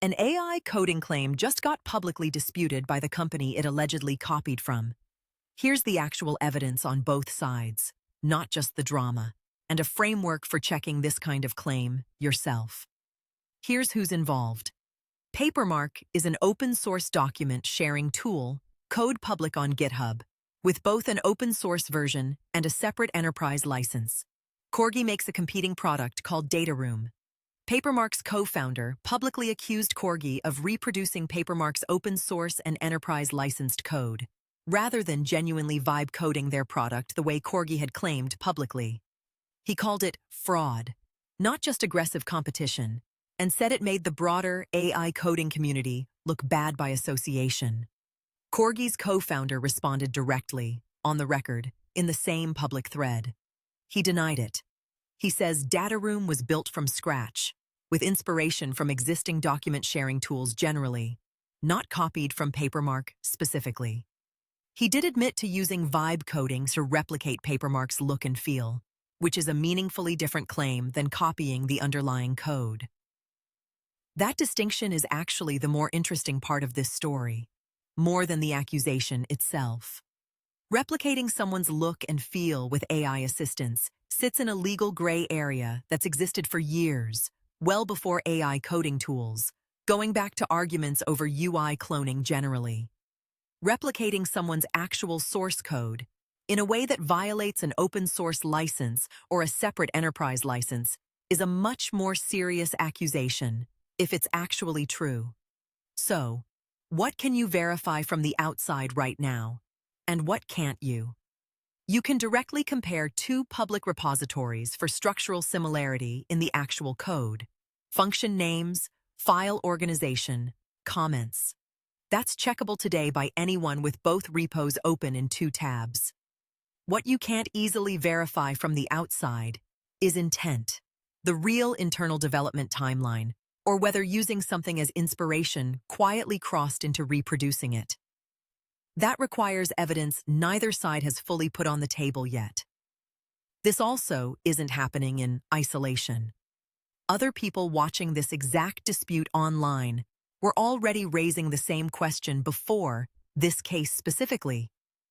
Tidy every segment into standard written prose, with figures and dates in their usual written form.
An AI coding claim just got publicly disputed by the company it allegedly copied from. Here's the actual evidence on both sides, not just the drama, and a framework for checking this kind of claim yourself. Here's who's involved. Papermark is an open-source document sharing tool, code public on GitHub, with both an open-source version and a separate enterprise license. Corgi makes a competing product called Data Room. Papermark's co-founder publicly accused Corgi of reproducing Papermark's open-source and enterprise licensed code, rather than genuinely vibe coding their product the way Corgi had claimed publicly. He called it fraud, not just aggressive competition, and said it made the broader AI coding community look bad by association. Corgi's co-founder responded directly, on the record, in the same public thread. He denied it. He says Data Room was built from scratch, with inspiration from existing document sharing tools generally, not copied from Papermark specifically. He did admit to using vibe coding to replicate Papermark's look and feel, which is a meaningfully different claim than copying the underlying code. That distinction is actually the more interesting part of this story, more than the accusation itself. Replicating someone's look and feel with AI assistance sits in a legal gray area that's existed for years, well before AI coding tools, going back to arguments over UI cloning generally. Replicating someone's actual source code in a way that violates an open-source license or a separate enterprise license is a much more serious accusation if it's actually true. So, what can you verify from the outside right now, and what can't you? You can directly compare two public repositories for structural similarity in the actual code: function names, file organization, comments. That's checkable today by anyone with both repos open in two tabs. What you can't easily verify from the outside is intent, the real internal development timeline, or whether using something as inspiration quietly crossed into reproducing it. That requires evidence neither side has fully put on the table yet. This also isn't happening in isolation. Other people watching this exact dispute online were already raising the same question before this case specifically,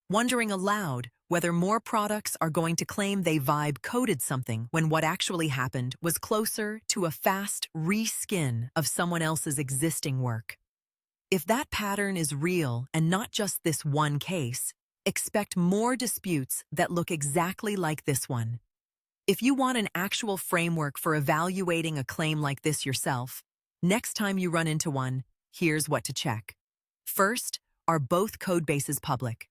wondering aloud whether more products are going to claim they vibe coded something when what actually happened was closer to a fast reskin of someone else's existing work. If that pattern is real and not just this one case, expect more disputes that look exactly like this one. If you want an actual framework for evaluating a claim like this yourself, next time you run into one, here's what to check. First, are both code bases public?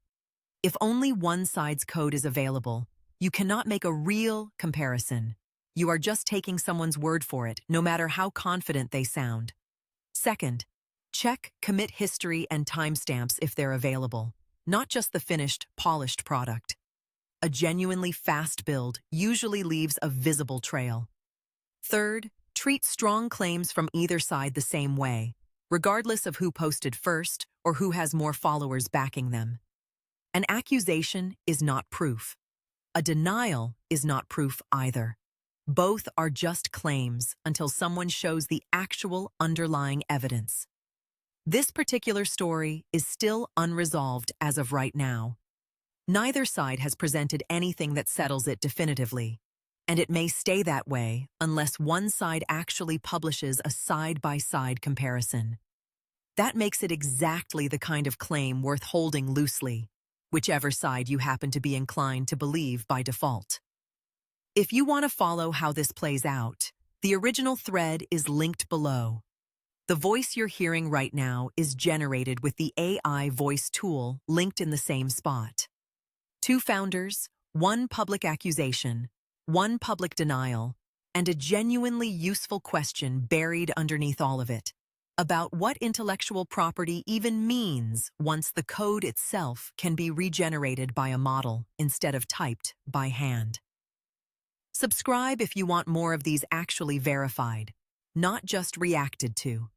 If only one side's code is available, you cannot make a real comparison. You are just taking someone's word for it, no matter how confident they sound. Second, check commit history and timestamps if they're available, not just the finished, polished product. A genuinely fast build usually leaves a visible trail. Third, treat strong claims from either side the same way, regardless of who posted first or who has more followers backing them. An accusation is not proof. A denial is not proof either. Both are just claims until someone shows the actual underlying evidence. This particular story is still unresolved as of right now. Neither side has presented anything that settles it definitively, and it may stay that way unless one side actually publishes a side-by-side comparison. That makes it exactly the kind of claim worth holding loosely, whichever side you happen to be inclined to believe by default. If you want to follow how this plays out, the original thread is linked below. The voice you're hearing right now is generated with the AI voice tool linked in the same spot. Two founders, one public accusation, one public denial, and a genuinely useful question buried underneath all of it, about what intellectual property even means once the code itself can be regenerated by a model instead of typed by hand. Subscribe if you want more of these actually verified, not just reacted to.